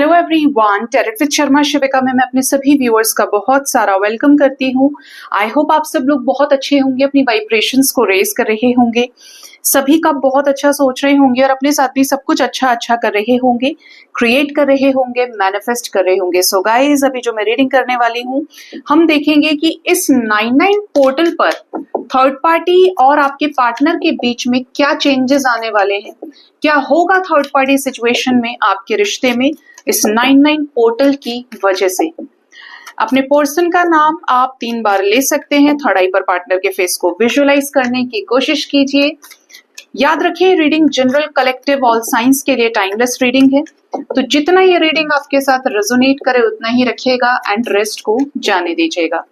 Hello everyone, tarot with Sharma Shivika में मैं अपने सभी व्यूअर्स का बहुत सारा वेलकम करती हूँ। आई होप आप सब लोग बहुत अच्छे होंगे, अपनी वाइब्रेशंस को रेज कर रहे होंगे, सभी का बहुत अच्छा सोच रहे होंगे और अपने साथ भी सब कुछ अच्छा कर रहे होंगे, क्रिएट कर रहे होंगे, मैनिफेस्ट कर रहे होंगे। सो गाइज, अभी जो मैं रीडिंग करने वाली हूँ, हम देखेंगे कि इस 99 पोर्टल पर थर्ड पार्टी और आपके पार्टनर के बीच में क्या चेंजेस आने वाले हैं, क्या होगा थर्ड पार्टी सिचुएशन में आपके रिश्ते में इस 99 पोर्टल की वजह से। अपने पर्सन का नाम आप 3 बार ले सकते हैं। थर्ड आई पर पार्टनर के फेस को विजुअलाइज करने की कोशिश कीजिए। याद रखिए, reading general, collective, all science के लिए टाइमलेस रीडिंग है, तो जितना ये रीडिंग आपके साथ रेजोनेट करे उतना ही रखिएगा एंड रेस्ट को जाने दीजिएगा।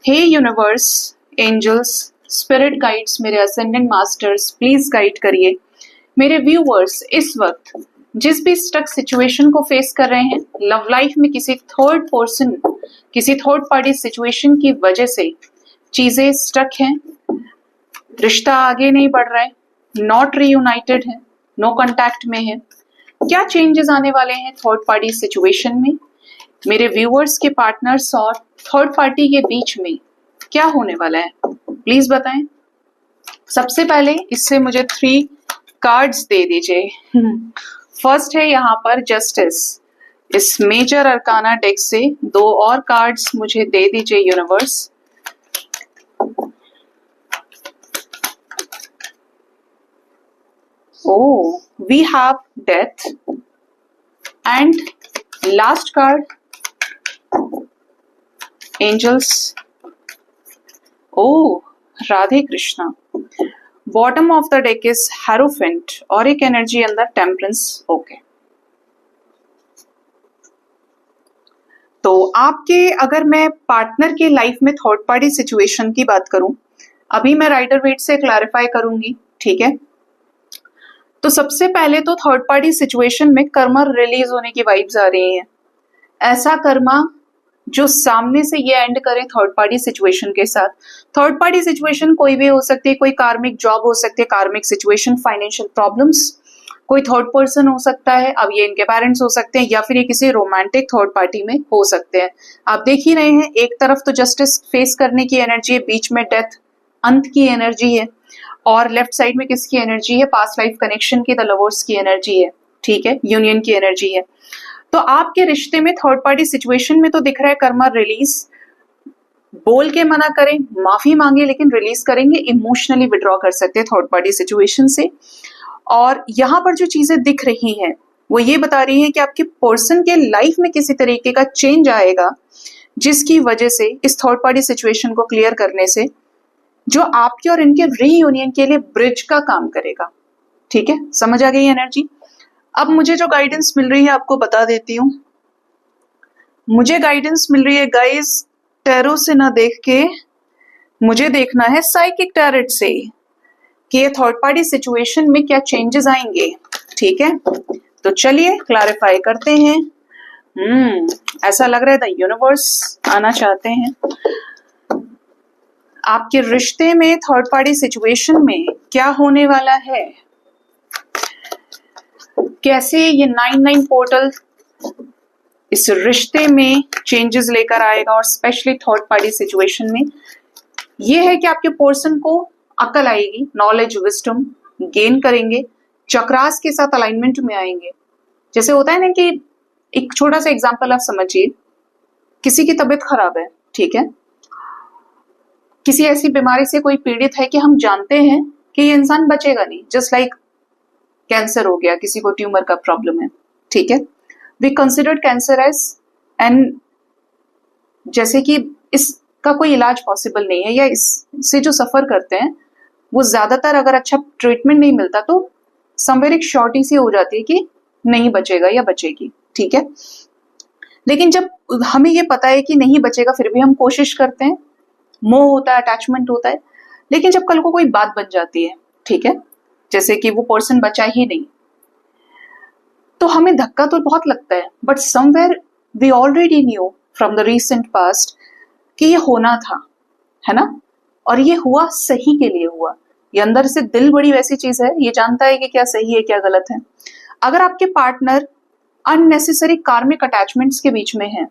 हे यूनिवर्स, एंजल्स, स्पिरिट गाइड्स, मेरे असेंडेंट मास्टर्स, प्लीज गाइड करिए मेरे व्यूअर्स इस वक्त जिस भी स्टक सिचुएशन को फेस कर रहे हैं, लव लाइफ में किसी थर्ड पर्सन, किसी थर्ड पार्टी सिचुएशन की वजह से चीजें स्टक हैं, रिश्ता आगे नहीं बढ़ रहा है, नॉट रीयूनाइटेड है, नो कांटेक्ट में है। क्या चेंजेस आने वाले हैं थर्ड पार्टी सिचुएशन में, मेरे व्यूअर्स के पार्टनर्स और थर्ड पार्टी के बीच में क्या होने वाला है, प्लीज बताएं। सबसे पहले इससे मुझे 3 कार्ड्स दे दीजिए। फर्स्ट है यहाँ पर जस्टिस। इस मेजर अरकाना डेक से 2 और कार्ड्स मुझे दे दीजिए universe. Oh, we have death and last card angels. Oh, Radhe Krishna. Bottom of the deck is hierophant और एक एनर्जी अंदर टेम्परेंस। ओके, तो आपके, अगर मैं पार्टनर के लाइफ में थर्ड पार्टी सिचुएशन की बात करूं, अभी मैं राइडर वेट से क्लैरिफाई करूंगी, ठीक है। तो सबसे पहले तो थर्ड पार्टी सिचुएशन में कर्मा रिलीज होने की वाइब्स आ रही हैं। ऐसा कर्मा जो सामने से ये एंड करे थर्ड पार्टी सिचुएशन के साथ। थर्ड पार्टी सिचुएशन कोई भी हो सकती है, कोई कार्मिक जॉब हो सकती है, कार्मिक सिचुएशन, फाइनेंशियल प्रॉब्लम्स, कोई थर्ड पर्सन हो सकता है, अब ये इनके पेरेंट्स हो सकते हैं या फिर ये किसी रोमांटिक थर्ड पार्टी में हो सकते हैं। आप देख ही रहे हैं, एक तरफ तो जस्टिस फेस करने की एनर्जी है, बीच में डेथ, अंत की एनर्जी है, और लेफ्ट साइड में किसकी एनर्जी है, पास्ट लाइफ कनेक्शन की, द लवर्स की एनर्जी है, ठीक है, यूनियन की एनर्जी है। तो आपके रिश्ते में थर्ड पार्टी सिचुएशन में तो दिख रहा है कर्मा रिलीज, बोल के मना करें, माफी मांगे, लेकिन रिलीज करेंगे, इमोशनली विड्रॉ कर सकते हैं थर्ड पार्टी सिचुएशन से। और यहाँ पर जो चीजें दिख रही हैं वो ये बता रही है कि आपके पर्सन के लाइफ में किसी तरीके का चेंज आएगा, जिसकी वजह से इस थर्ड पार्टी सिचुएशन को क्लियर करने से जो आपके और इनके रीयूनियन के लिए ब्रिज का काम करेगा, ठीक है। समझ आ गई एनर्जी। अब मुझे जो गाइडेंस मिल रही है आपको बता देती हूँ। मुझे गाइडेंस मिल रही है गाइस, टैरो से ना देख के मुझे देखना है साइकिक टैरेट से कि ये थर्ड पार्टी सिचुएशन में क्या चेंजेस आएंगे, ठीक है। तो चलिए क्लैरिफाई करते हैं। ऐसा लग रहा है द यूनिवर्स आना चाहते हैं आपके रिश्ते में थर्ड पार्टी सिचुएशन में क्या होने वाला है, कैसे ये 99 पोर्टल इस रिश्ते में चेंजेस लेकर आएगा। और स्पेशली थर्ड पार्टी सिचुएशन में ये है कि आपके पर्सन को अकल आएगी, नॉलेज, विजडम गेन करेंगे, चक्रास के साथ अलाइनमेंट में आएंगे। जैसे होता है ना कि एक छोटा सा एग्जांपल आप समझिए, किसी की तबीयत खराब है, ठीक है, किसी ऐसी बीमारी से कोई पीड़ित है कि हम जानते हैं कि ये इंसान बचेगा नहीं, जस्ट लाइक कैंसर हो गया, किसी को ट्यूमर का प्रॉब्लम है, ठीक है, we considered cancer as and जैसे कि इसका कोई इलाज पॉसिबल नहीं है, या इससे जो सफर करते हैं वो ज्यादातर अगर अच्छा ट्रीटमेंट नहीं मिलता तो समवेयर एक शॉर्टी सी हो जाती है कि नहीं बचेगा या बचेगी, ठीक है। लेकिन जब हमें ये पता है कि नहीं बचेगा फिर भी हम कोशिश करते हैं, मोह होता है, अटैचमेंट होता है। लेकिन जब कल को कोई बात बन जाती है, ठीक है, जैसे कि वो पर्सन बचा ही नहीं, तो हमें धक्का तो बहुत लगता है, but somewhere we already knew from the recent past कि ये होना था, है ना, और ये हुआ सही के लिए हुआ। ये अंदर से दिल बड़ी वैसी चीज है, ये जानता है कि क्या सही है क्या गलत है। अगर आपके पार्टनर अननेसेसरी कार्मिक अटैचमेंट्स के बीच में हैं,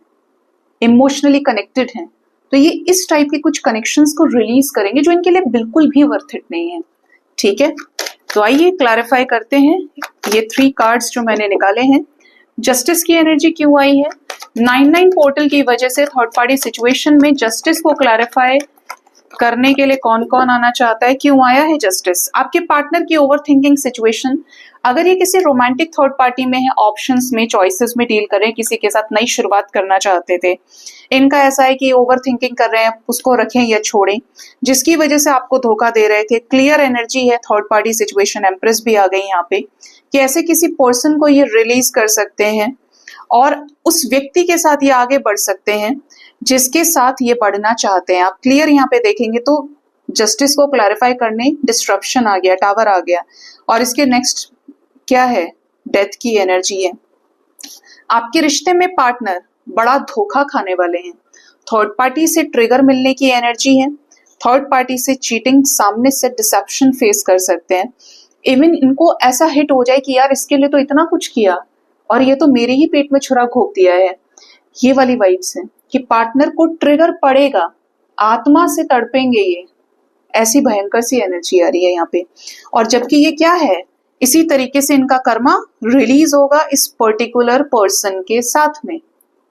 इमोशनली कनेक्टेड हैं, तो ये इस टाइप के कुछ कनेक्शंस को रिलीज करेंगे जो इनके लिए बिल्कुल भी वर्थ इट नहीं है। ठीक है, तो आइए क्लैरिफाई करते हैं ये 3 कार्ड्स जो मैंने निकाले हैं। जस्टिस की एनर्जी क्यों आई है? 9-9 पोर्टल की वजह से थर्ड पार्टी सिचुएशन में जस्टिस को क्लैरिफाई करने के लिए कौन कौन आना चाहता है? क्यों आया है जस्टिस? आपके पार्टनर की ओवर थिंकिंग सिचुएशन, अगर ये किसी रोमांटिक थर्ड पार्टी में है, ऑप्शंस में, चॉइसेस में डील कर रहे हैं, किसी के साथ नई शुरुआत करना चाहते थे, इनका ऐसा है कि ओवर थिंकिंग कर रहे हैं, उसको रखें या छोड़ें, जिसकी वजह से आपको धोखा दे रहे थे। क्लियर एनर्जी है थर्ड पार्टी सिचुएशन, एम्प्रेस भी आ गई यहाँ पे, कि ऐसे किसी पर्सन को ये रिलीज कर सकते हैं और उस व्यक्ति के साथ ये आगे बढ़ सकते हैं जिसके साथ ये बढ़ना चाहते हैं। आप क्लियर यहाँ पे देखेंगे तो जस्टिस को क्लैरिफाई करने डिस्ट्रप्शन आ गया, टावर आ गया, और इसके नेक्स्ट क्या है? डेथ की एनर्जी है। आपके रिश्ते में पार्टनर बड़ा धोखा खाने वाले हैं। थर्ड पार्टी से ट्रिगर मिलने की एनर्जी है। थर्ड पार्टी से चीटिंग, सामने से डिसेप्शन फेस कर सकते हैं। इवन इनको ऐसा हिट हो जाए कि यार इसके लिए तो इतना कुछ किया और ये तो मेरे ही पेट में छुरा घोंप दिया है। ये वाली वाइब्स है कि पार्टनर को ट्रिगर पड़ेगा, आत्मा से तड़पेंगे ये, ऐसी भयंकर सी एनर्जी आ रही है यहाँ पे। और जबकि ये क्या है, इसी तरीके से इनका कर्मा रिलीज होगा इस पर्टिकुलर पर्सन के साथ में।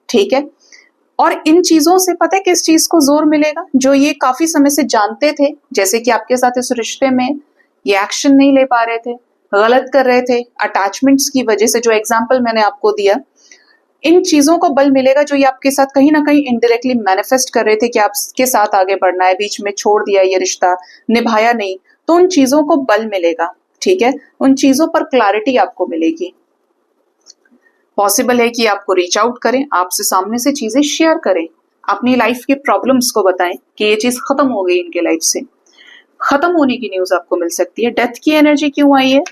ठीक है, और इन चीजों से पता है किस चीज को जोर मिलेगा? जो ये काफी समय से जानते थे, जैसे कि आपके साथ इस रिश्ते में ये एक्शन नहीं ले पा रहे थे, गलत कर रहे थे अटैचमेंट्स की वजह से, जो एग्जाम्पल मैंने आपको दिया, इन चीजों को बल मिलेगा जो ये आपके साथ कहीं ना कहीं इनडायरेक्टली मैनिफेस्ट कर रहे थे कि आपके साथ आगे बढ़ना है, बीच में छोड़ दिया ये रिश्ता, निभाया नहीं, तो उन चीजों को बल मिलेगा। ठीक है, उन चीजों पर क्लैरिटी आपको मिलेगी। पॉसिबल है कि आपको रीच आउट करें, आपसे सामने से चीजें शेयर करें, अपनी लाइफ के प्रॉब्लम्स को बताएं कि ये चीज खत्म हो गई, इनके लाइफ से खत्म होने की न्यूज आपको मिल सकती है। डेथ की एनर्जी क्यों आई है?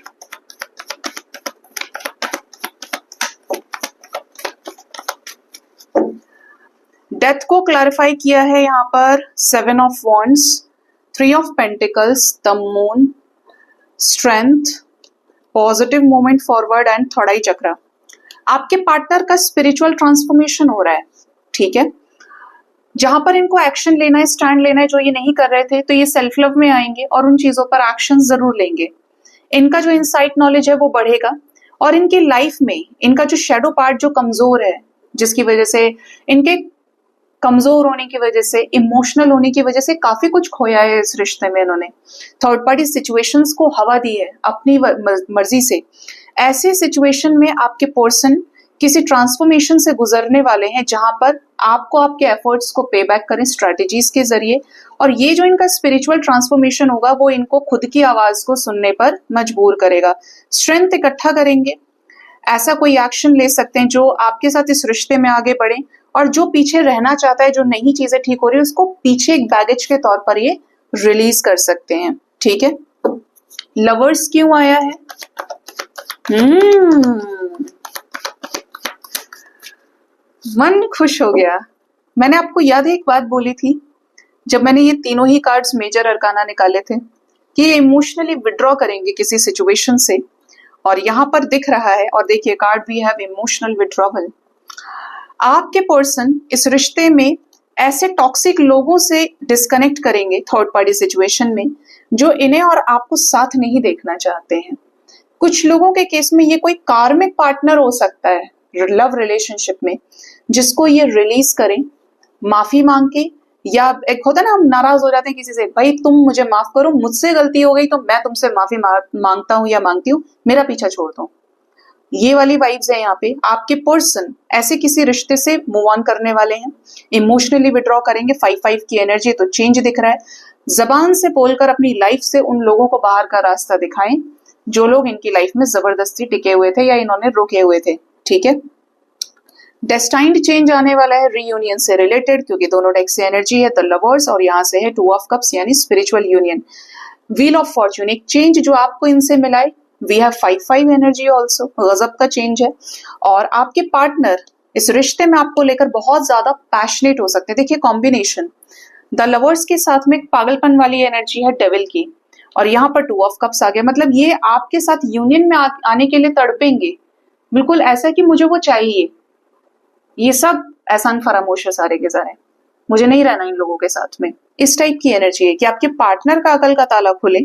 डेथ को क्लैरिफाई किया है यहाँ पर 7 of wands, 3 of pentacles, the moon, strength, positive movement forward and third eye chakra. आपके पार्टनर का स्पिरिचुअल ट्रांसफॉर्मेशन हो रहा है। ठीक है, जहां पर इनको एक्शन लेना है, स्टैंड लेना है, जो ये नहीं कर रहे थे, तो ये सेल्फ लव में आएंगे और उन चीजों पर एक्शन जरूर लेंगे। इनका जो इनसाइट नॉलेज है वो बढ़ेगा और इनकी लाइफ में इनका जो शेडो पार्ट जो कमजोर है, जिसकी वजह से इनके कमजोर होने की वजह से, इमोशनल होने की वजह से काफी कुछ खोया है इस रिश्ते में। इन्होंने थर्ड पार्टी सिचुएशंस को हवा दी है अपनी मर्जी से। ऐसे सिचुएशन में आपके पर्सन किसी ट्रांसफॉर्मेशन से गुजरने वाले हैं जहां पर आपको आपके एफर्ट्स को पे बैक करें स्ट्रेटेजीज के जरिए, और ये जो इनका स्पिरिचुअल ट्रांसफॉर्मेशन होगा वो इनको खुद की आवाज को सुनने पर मजबूर करेगा। स्ट्रेंथ इकट्ठा करेंगे, ऐसा कोई एक्शन ले सकते हैं जो आपके साथ इस रिश्ते में आगे बढ़े, और जो पीछे रहना चाहता है, जो नई चीजें ठीक हो रही है, उसको पीछे एक बैगेज के तौर पर ये रिलीज कर सकते हैं। ठीक है, लवर्स क्यों आया है? मन खुश हो गया। मैंने आपको याद है एक बात बोली थी जब मैंने ये तीनों ही कार्ड्स मेजर अरकाना निकाले थे कि ये इमोशनली विड्रॉ करेंगे किसी सिचुएशन से, और यहां पर दिख रहा है, और देखिए कार्ड भी है इमोशनल विड्रॉवल। आपके पर्सन इस रिश्ते में ऐसे टॉक्सिक लोगों से डिस्कनेक्ट करेंगे थर्ड पार्टी सिचुएशन में जो इन्हें और आपको साथ नहीं देखना चाहते हैं। कुछ लोगों के केस में ये कोई कार्मिक पार्टनर हो सकता है लव रिलेशनशिप में, जिसको ये रिलीज करें माफी मांग के, या एक होता है ना हम नाराज हो जाते हैं किसी से, भाई तुम मुझे माफ करो, मुझसे गलती हो गई तो मैं तुमसे माफी मांगता हूं या मांगती हूँ, मेरा पीछा छोड़ दो। ये वाली वाइब्स है यहाँ पे। आपके पर्सन ऐसे किसी रिश्ते से मूव ऑन करने वाले हैं, इमोशनली विड्रॉ करेंगे। 5-5 की एनर्जी, तो चेंज दिख रहा है। जबान से बोलकर अपनी लाइफ से उन लोगों को बाहर का रास्ता दिखाएं जो लोग इनकी लाइफ में जबरदस्ती टिके हुए थे या इन्होंने रुके हुए थे। ठीक है, डेस्टाइन्ड चेंज आने वाला है रीयूनियन से रिलेटेड, क्योंकि दोनों डेक से एनर्जी है द लवर्स, और यहाँ से है 2 ऑफ कप्स यानी spiritual union. Wheel of Fortune, एक चेंज जो आपको इनसे मिलाए। वी हैव 5-5 एनर्जी ऑल्सो, गजब का चेंज है। और आपके पार्टनर इस रिश्ते में आपको लेकर बहुत ज्यादा पैशनेट हो सकते हैं। देखिए कॉम्बिनेशन, द लवर्स के साथ में एक पागलपन वाली एनर्जी है डेविल की, और यहाँ पर 2 ऑफ कप्स आ गया। मतलब ये आपके साथ यूनियन में आने के लिए तड़पेंगे, बिल्कुल ऐसा है कि मुझे वो चाहिए। ये सब एहसान फरामोश है सारे के सारे, मुझे नहीं रहना इन लोगों के साथ में। इस टाइप की एनर्जी है कि आपके पार्टनर का अकल का ताला खुले,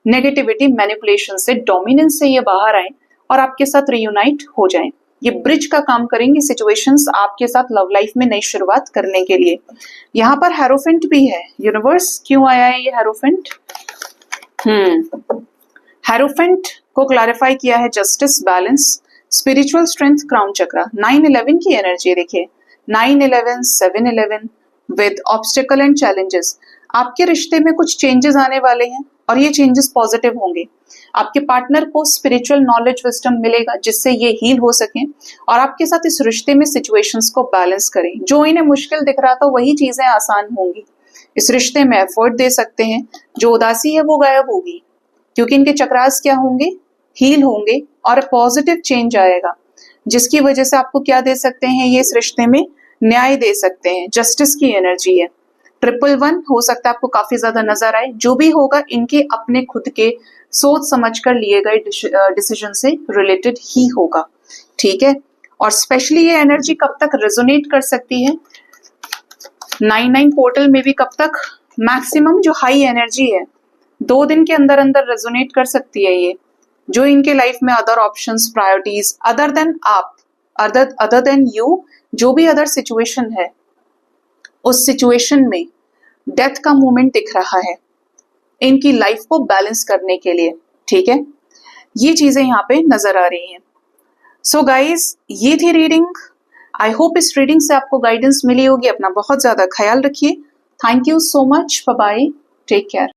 नेगेटिविटी, मैनिपुलेशन से, डोमिनेंस से ये बाहर आए और आपके साथ रियूनाइट हो जाएं। ये ब्रिज का काम करेंगी सिचुएशंस आपके साथ लव लाइफ में नई शुरुआत करने के लिए। यहाँ पर हेरोफेंट भी है। यूनिवर्स क्यों आया है ये हेरोफेंट? हेरोफेंट को क्लैरिफाई किया है justice, balance, spiritual strength, crown chakra. 9-11 की एनर्जी देखिए, 9-11, 7-11 विद ऑब्स्टिकल एंड चैलेंजेस। आपके रिश्ते में कुछ चेंजेस आने वाले हैं और ये चेंजेस पॉजिटिव होंगे। आपके पार्टनर को स्पिरिचुअल नॉलेज, विजडम मिलेगा जिससे ये हील हो सके और आपके साथ इस रिश्ते में सिचुएशंस को बैलेंस करें। जो इन्हें मुश्किल दिख रहा था वही चीजें आसान होंगी। इस रिश्ते में एफर्ट दे सकते हैं, जो उदासी है वो गायब होगी क्योंकि इनके चक्रास क्या होंगे, हील होंगे और पॉजिटिव चेंज आएगा, जिसकी वजह से आपको क्या दे सकते हैं, ये इस रिश्ते में न्याय दे सकते हैं। जस्टिस की एनर्जी है। 111 हो सकता है आपको काफी ज्यादा नजर आए। जो भी होगा इनके अपने खुद के सोच समझ कर लिए गए डिसीजन से रिलेटेड ही होगा, ठीक है। और स्पेशली ये एनर्जी कब तक रेजोनेट कर सकती है? 9-9 पोर्टल में भी कब तक? मैक्सिमम जो हाई एनर्जी है 2 दिन के अंदर अंदर रेजोनेट कर सकती है ये। जो इनके लाइफ में other options, priorities other than आप, अदर देन यू, जो भी अदर सिचुएशन है उस सिचुएशन में डेथ का मूवमेंट दिख रहा है इनकी लाइफ को बैलेंस करने के लिए, ठीक है। ये चीजें यहाँ पे नजर आ रही हैं। सो गाइज, ये थी रीडिंग। आई होप इस रीडिंग से आपको गाइडेंस मिली होगी। अपना बहुत ज्यादा ख्याल रखिए। Thank you so much, bye bye, take care.